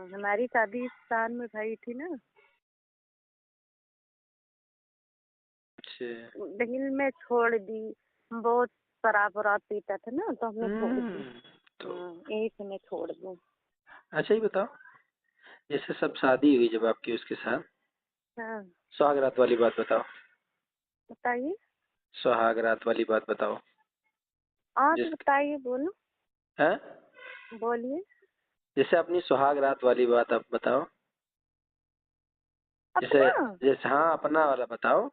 हमारी शादी इस साल में भई थी ना, अच्छा। लेकिन मैं छोड़ दी। बहुत शराब वराब पीता था ना, तो हमने छोड़ दी। तो यही से मैं छोड़ दूँ। अच्छा ये बताओ, जैसे सब शादी हुई जब आपकी उसके साथ, हाँ, सुहाग रात वाली बात बताओ। बताइए। सुहाग रात वाली बात बताओ। हाँ तो जिस बताइए, बोलो, है बोलिए। जैसे अपनी सुहाग रात वाली बात आप बताओ। जैसे अपना जैसे हाँ अपना वाला बताओ।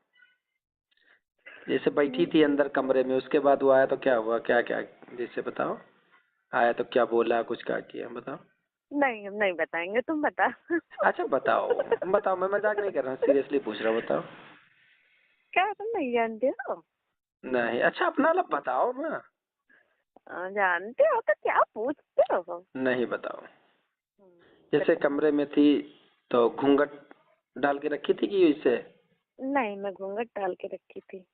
जैसे बैठी हम्म, थी अंदर कमरे में, उसके बाद वो आया तो क्या हुआ, क्या क्या, जैसे बताओ। आया तो क्या बोला, कुछ क्या किया बताओ। नहीं, हम नहीं बताएंगे, तुम बता। अच्छा बताओ। बताओ, मैं मजाक नहीं कर रहा हूँ, सीरियसली पूछ रहा हूँ, बताओ। क्या तुम नहीं जानते हो? नहीं, अच्छा अपना वाला बताओ ना। जानते हो तो क्या पूछते हो? नहीं बताओ। जैसे कमरे में थी तो घूंघट डाल के रखी थी कि इसे। नहीं, मैं घूंघट डाल के रखी थी।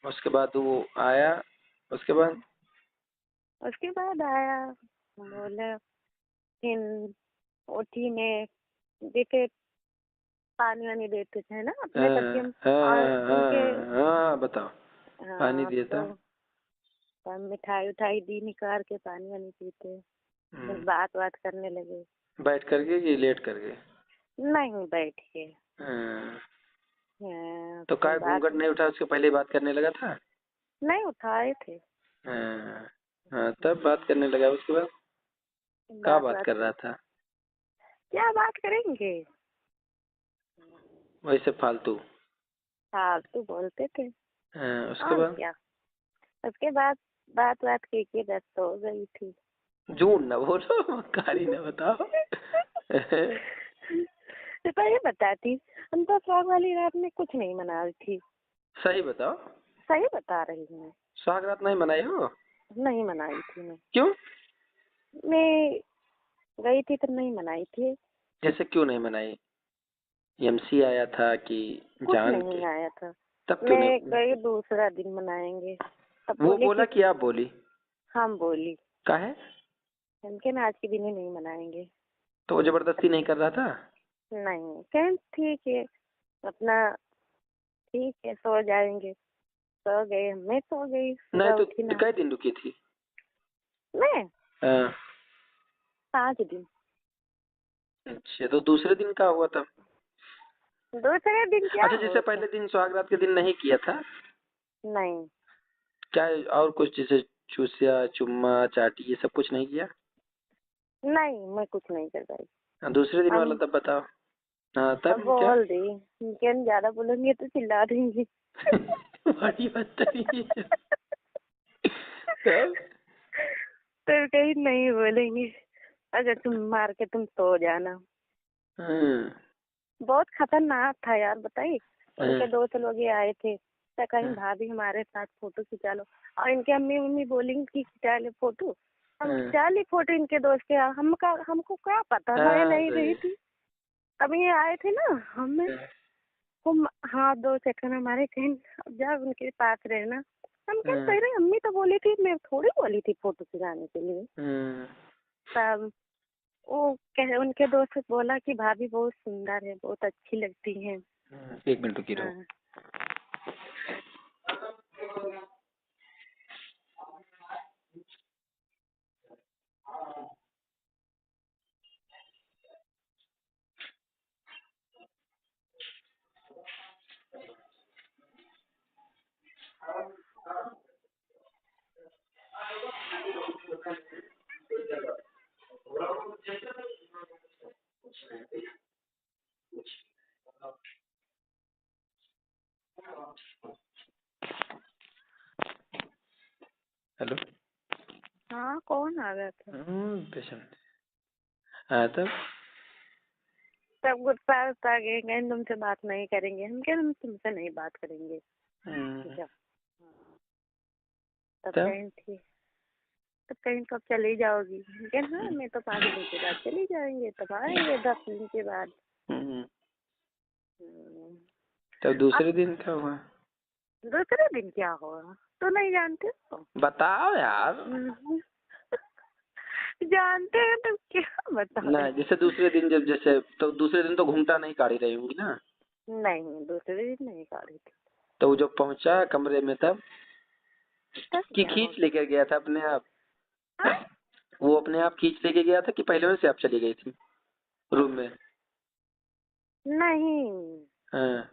उसके बाद वो आया, उसके बाद। उसके बाद आया, बोला, फिर उठी ने देखे, पानी वानी देते थे ना अपने तब भी हम। और उनके हाँ बताओ। पानी हाँ दिया था। तो मिठाई उठाई दी, निकाल के पानी वानी पीते। फिर बात बात करने लगे। बैठ करके कि लेट करके। नहीं, बैठ के। हाँ, तो फिर काय बात, घूंघट नहीं उठा, उसके पहले ही बात करने लगा था। नहीं उठाए थे। हाँ। हाँ, तब बात करने लगा, उसके बाद क्या बात बात बात, कर रहा था। क्या बात करेंगे? वैसे फालतू। फालतू बोलते थे। हाँ, उसके और बाद। क्या। उसके बाद बात बात की बस हो गई थी। झूठ ना बोलो, कारी ना बताओ। तो ये बताती, हम तो सुहाग वाली रात में कुछ नहीं मना रही थी। सही बताओ। सही बता रही हूँ मैं। सुहाग रात नहीं मनाई हो। नहीं मनाई थी मैं। क्यों। मैं गई थी तो नहीं मनाई थी। जैसे क्यों नहीं मनाई। एमसी आया था कि कुछ जान के। नहीं आया था। तब क्यों मैं नहीं। गई, दूसरा दिन मनाएंगे। तब वो बोली बोला कि कि आप बोली। हम बोली काहे। उनके ना आज के दिन ही नहीं मनाएंगे। तो वो जबरदस्ती नहीं कर रहा था। नहीं, कहें ठीक है, अपना ठीक है, सो जाएंगे। सो गए, मैं सो गई, नहीं सुबह तो उठी ना। कई दिन रुकी थी। मैं हाँ। 5 दिन। अच्छा, तो दूसरे दिन का हुआ था। दूसरे दिन क्या अच्छा, जैसे होता? पहले दिन सुहाग रात के दिन नहीं किया था। नहीं, क्या और कुछ, जैसे चूसिया, चुम्मा, चाटी, ये सब कुछ नहीं किया। नहीं, मैं कुछ नहीं कर पाई। हाँ, दूसरे दिन वाला हम तब बताओ। हाँ अब तब क्या। बोल दी, क्या ज्यादा बोलेंगे तो चिल्ला देंगे। बड़ी बदतमीज है। तब। तो कहीं नहीं बोलेंगे, अगर तुम मार के तुम सो जाना। हाँ, बहुत खतरनाक था यार, बताइए। हाँ, उनके दोस्त लोग ये आए थे, तो कहीं हाँ, भाभी हमारे साथ फोटो खिंचा लो। और इनके अम्मी मम्मी बोलेंगे कि खिंचा ले फोटो। हम हाँ, खिंचा ली फोटो इनके दोस्त के। हमको क्या पता, मैं हाँ, नहीं सही। रही थी। अभी ये आए थे ना, हमें हाँ, हम हाँ 2 सेकंड हमारे कहीं जा उनके पास रहना। हम क्या हाँ, कह रहे, अम्मी तो बोली थी, मैं थोड़ी बोली थी फोटो खिंचाने के लिए। हाँ, तब वो कह उनके दोस्त बोला कि भाभी बहुत सुंदर है, बहुत अच्छी लगती है। हाँ। एक मिनट रुकी रहो। हाँ, हेलो। हाँ, कौन आ गया था? पेशेंट। हाँ तब। सब गुस्सा आ गए, कहीं तुमसे बात नहीं करेंगे। हम क्या, हम तुमसे नहीं बात करेंगे। हम्म, जा। तब तब। कहीं थी, तब कहीं कब चली जाओगी? हम कहे हाँ, मैं तो 5 दिन के बाद चली जाएंगे, तब आएंगे 10 दिन के बाद। हम्म, हम्म, तब अब दूसरे दिन क्या हुआ। दूसरे दिन क्या होगा तो नहीं जानते हो? बताओ यार। जानते हैं तो क्या बताओ। ना जैसे दूसरे दिन जब जैसे तो दूसरे दिन तो घूमटा नहीं काढ़ी रही होंगी ना। नहीं दूसरे दिन नहीं काढ़ी थी। तो वो जब पहुंचा कमरे में तब तब कि क्या हो खींच लेकर गया था अपने आप? हाँ? वो अपने आप खींच लेके गया था कि पहले से आप चली गई थी रूम में? नहीं हाँ।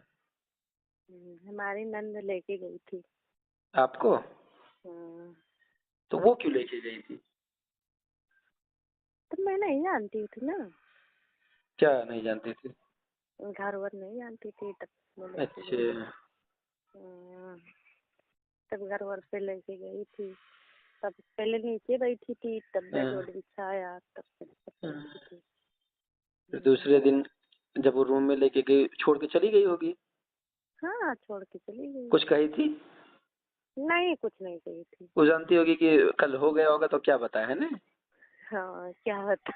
हमारी नंद लेके गई थी। आपको? तो वो क्यों लेके गई थी? तो मैं नहीं जानती थी ना। क्या नहीं जानती थी? घर वर नहीं जानती थी तब वो लेके गई। अच्छा। तब घर वर पे लेके गई थी। तब पहले नीचे बैठी थी तब बेड हाँ, वोड बिछाया तब से हाँ। बैठी थी। फिर दूसरे दिन जब वो रूम में लेके गई छोड़ के चली गई होगी? हाँ छोड़ के चली गई। कुछ कही थी? नहीं कुछ नहीं कही थी। वो जानती होगी कि कल हो गया होगा तो क्या बताया है ना। हाँ क्या बता।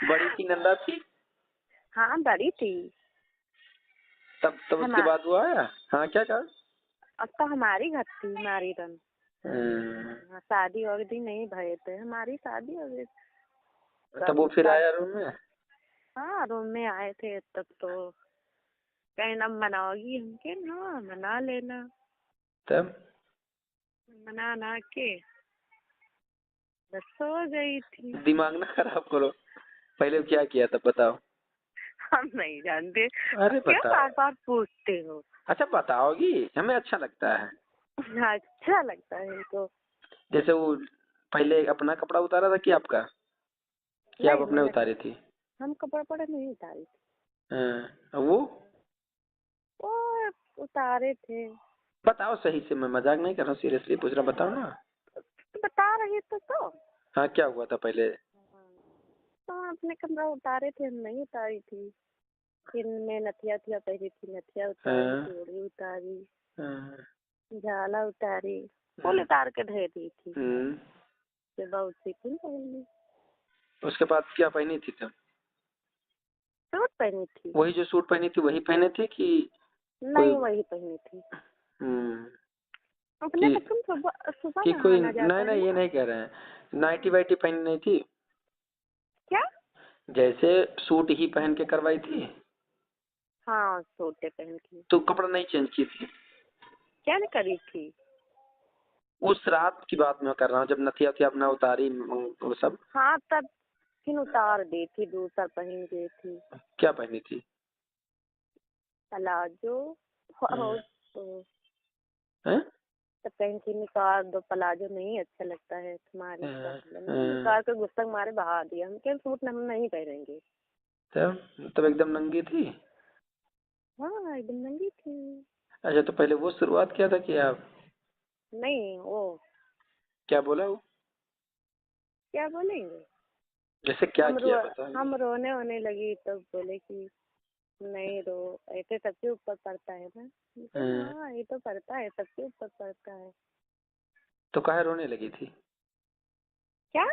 बड़ी थी नंदा थी? हाँ बड़ी थी। तब उसके हमार बाद वो आया? हाँ क्या कहा? अब तो हमारी घर थी हमारी रन। हाँ, शादी वादी नहीं भये थे हमारी शादी हो गई। तब वो फिर आया रूम में? हाँ रूम में आए थे तब तो कहना मनाओगी हमके ना मना लेना। तब मना ना के बस सो गई थी। दिमाग ना खराब करो, पहले क्या किया था बताओ। हम नहीं जानते। अरे क्या बताओ। बार बार पूछते हो। अच्छा बताओगी, हमें अच्छा लगता है। अच्छा लगता है तो। जैसे वो पहले अपना कपड़ा उतारा था कि आपका, कि आप नहीं अपने मैंने उतारी थी? हम कपड़े पड़े नहीं उतारी थी। हाँ, वो वो उतारे थे। बताओ सही से, मैं मजाक नहीं कर रहा हूँ, सीरियसली पूछ रहा, बताओ ना। तो बता रही तो। हाँ क्या हुआ था पहले? तो अपने कपड़ा उतारे थे हम नहीं उतारी थी। फिर मैं नथिया थिया पहनी थी नथिया उतारी हाँ, चूड़ी उतारी हाँ, झाला उतारी फूल उतार के धे दी थी। हम्म। फिर बहुत सी फूल पहन ली। उसके बाद क्या पहनी थी तब? सूट पहनी थी। वही जो सूट पहनी थी वही पहने थे कि कोई? नहीं वही पहनी थी। हम्म। अपने कि तो तुम सुबह सुबह कि कोई नहाना जाता नहीं है नहीं ये ना। नहीं कह रहे हैं, नाइटी वाइटी पहनी नहीं थी? क्या? जैसे सूट ही पहन के करवाई थी हाँ सूटे पहन की। तो कपड़ा नहीं चेंज की थी? क्या नहीं करी थी। उस रात की बात मैं कर रहा हूँ जब नथिया वथिया अपना उतारी वो सब। हाँ तब फिर उतार दी थी दूसरा पहन गई थी। क्या पहनी थी? प्लाजो और तो हैं? तब कहीं की निकाल दो प्लाजो नहीं अच्छा लगता है तुम्हारी हाँ, निकाल के गुस्सा मारे बहा दिया हम क्या सूट हम नहीं पहनेंगे। तब एकदम नंगी थी? हाँ एकदम नंगी थी। अच्छा तो पहले वो शुरुआत किया था कि आप? नहीं वो क्या बोला वो? क्या बोलेंगे। जैसे क्या किया बताओ। हम रोने होने लगी तब बोले कि नहीं रो ऐसे सबके ऊपर पड़ता है ना। मैं कहा, हाँ ये तो पड़ता है सबके ऊपर पड़ता है। तो काहे रोने लगी थी? क्या?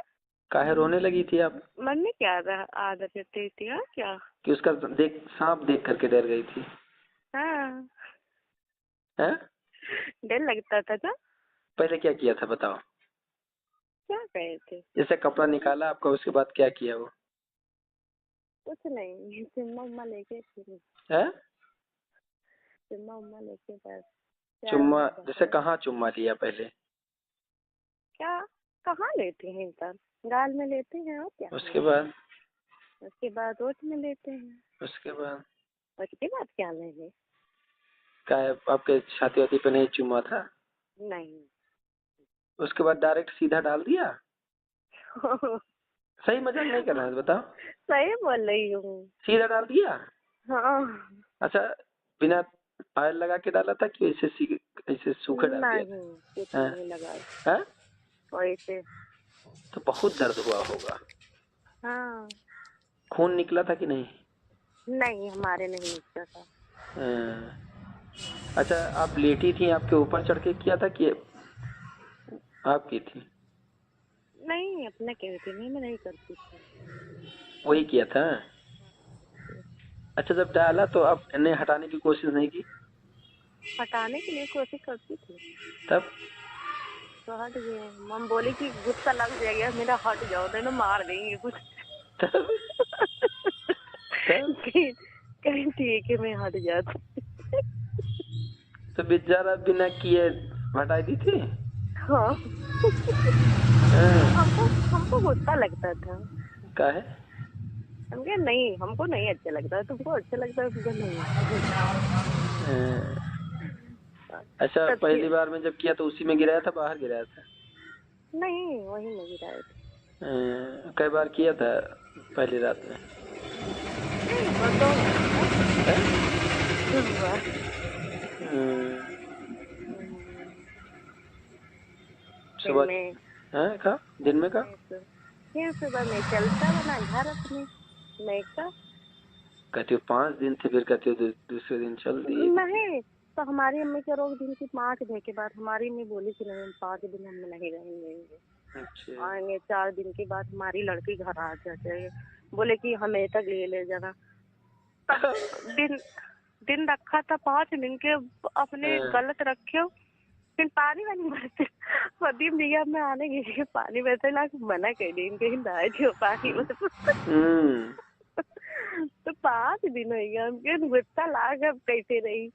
काहे रोने लगी थी आप? मन में क्या आदत रहती थी हाँ क्या। कि उसका सांप देख करके डर गई थी? हाँ हैं? डर लगता था ना। पहले क्या किया था बताओ। क्या कहे थे। जैसे कपड़ा निकाला आपका उसके बाद क्या किया वो? कुछ नहीं चुम्मा उम्मा लेके फिर है? चुम्मा उम्मा लेके बस प्यार चुम्मा? मोहब्बत जैसे है। कहाँ चुम्मा लिया पहले? क्या कहाँ लेते हैं सब गाल में लेते हैं और क्या उसके लेते बाद? हैं। उसके बाद ओठ में लेते हैं। उसके बाद उसके बाद क्या लेंगे। क्या आपके छाती वाती पे नहीं चुम्मा था? नहीं। उसके बाद डायरेक्ट सीधा डाल दिया? सही मजाक नहीं कर रहे हैं बताओ। सही बोल रही हूँ। सीधा डाल दिया? हाँ अच्छा, बिना ऑयल लगा के डाला था कि ऐसे सूखे डाल दिया नहीं कुछ था? नहीं लगा हैं? वैसे। तो बहुत दर्द हुआ होगा। हाँ खून निकला था कि नहीं? नहीं हमारे नहीं निकला था। हाँ। अच्छा आप लेटी थी, आपके ऊपर चढ़ के किया था कि आप की थी? नहीं अपने कहती नहीं मैं नहीं करती थी। वही किया था? अच्छा जब डाला तो आपने हटाने की कोशिश नहीं की? हटाने के लिए कोशिश करती थी। तब तो हट गए। हम बोले कि गुस्सा लग जाएगा मेरा, हट जाओ नहीं तो मार देंगे कुछ। तब कहीं ठीक है मैं हट जाती। तो बेचारा बिना किए हटाई दी थी। हाँ हाँ, हमको गुस्सा लगता था। का है? हम कहे नहीं, हमको नहीं अच्छा लगता है, तुमको अच्छा लगता है, तुमको नहीं। अच्छा, तब पहली फिर बार में जब किया तो उसी में गिराया था, बाहर गिराया था? नहीं, वही नहीं गिराए थे। कई बार किया था पहली रात में? और 2 बार था। हैं? 2 बार। फिर सुबह? मैं हैं, कहा दिन में का? फिर सुबह में चलता बना घर अपने। मैं का कहती हो 5 दिन थे, फिर कहती हो दूसरे दिन चल दिए। नहीं, तो हमारी अम्मी के रोक दिन की 5 दिन के बाद हमारी अम्मी बोली कि नहीं, 5 दिन हम नहीं रहेंगे, अच्छा। आएंगे 4 दिन के बाद हमारी लड़की घर आ जाए। बोले कि हमें तक ले जाना। तब दिन दिन रखा था 5 दिन के, अपने गलत रखे हो। फिर पानी वानी भरते मदीम भैया में आने के पानी वैसे ला मना कर दी, कहीं नहाए थे पानी में। तो 5 दिन हो गया, हमके गुस्सा लाग अब कैसे रही।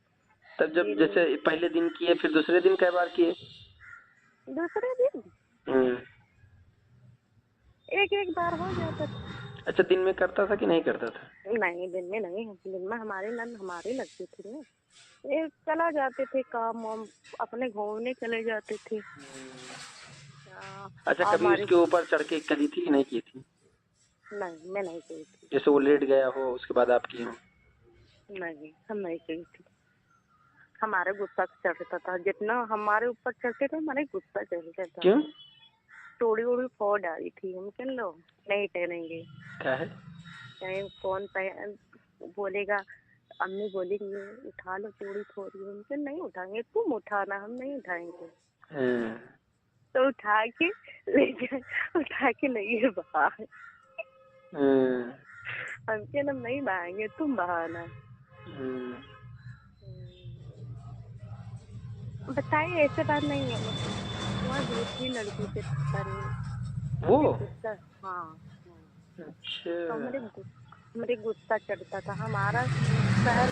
तब जब जैसे पहले दिन किए, फिर दूसरे दिन कई बार किए? दूसरे दिन एक बार हो जाता था। अच्छा, दिन में करता था कि नहीं करता था? नहीं, दिन में नहीं, दिन में हमारी नंद हमारी लगती थी ना, ये चला जाते थे काम वाम, अपने घूमने चले जाते थे। अच्छा, कभी हमारे उसके ऊपर चढ़ के करी थी कि नहीं की थी? नहीं, मैं नहीं गई थी। जैसे वो लेट गया हो उसके बाद आप की हो? नहीं, हम नहीं गई थी। हमारे गुस्सा चढ़ता था, जितना हमारे ऊपर चढ़ते थे हमारे गुस्सा चढ़ता था। क्यों? तोड़ी ओड़ी फोड़ डाली थी, हम कह लो नहीं पहनेंगे। क्या है? कहीं कौन बोलेगा, अम्मी बोलेंगी उठा लो चूड़ी थोड़ी, उनके नहीं उठाएंगे, तुम उठाना, हम नहीं उठाएंगे। तो उठा के ले जाए, उठा के नहीं है बाहर। हम के हम नहीं बहाएंगे, तुम बहाना। बताइए, ऐसे बात नहीं है, वहाँ दूसरी लड़की से वो? गुस्सा। हाँ, अच्छा। तो हमारे गुस्सा चढ़ता था हमारा शहर।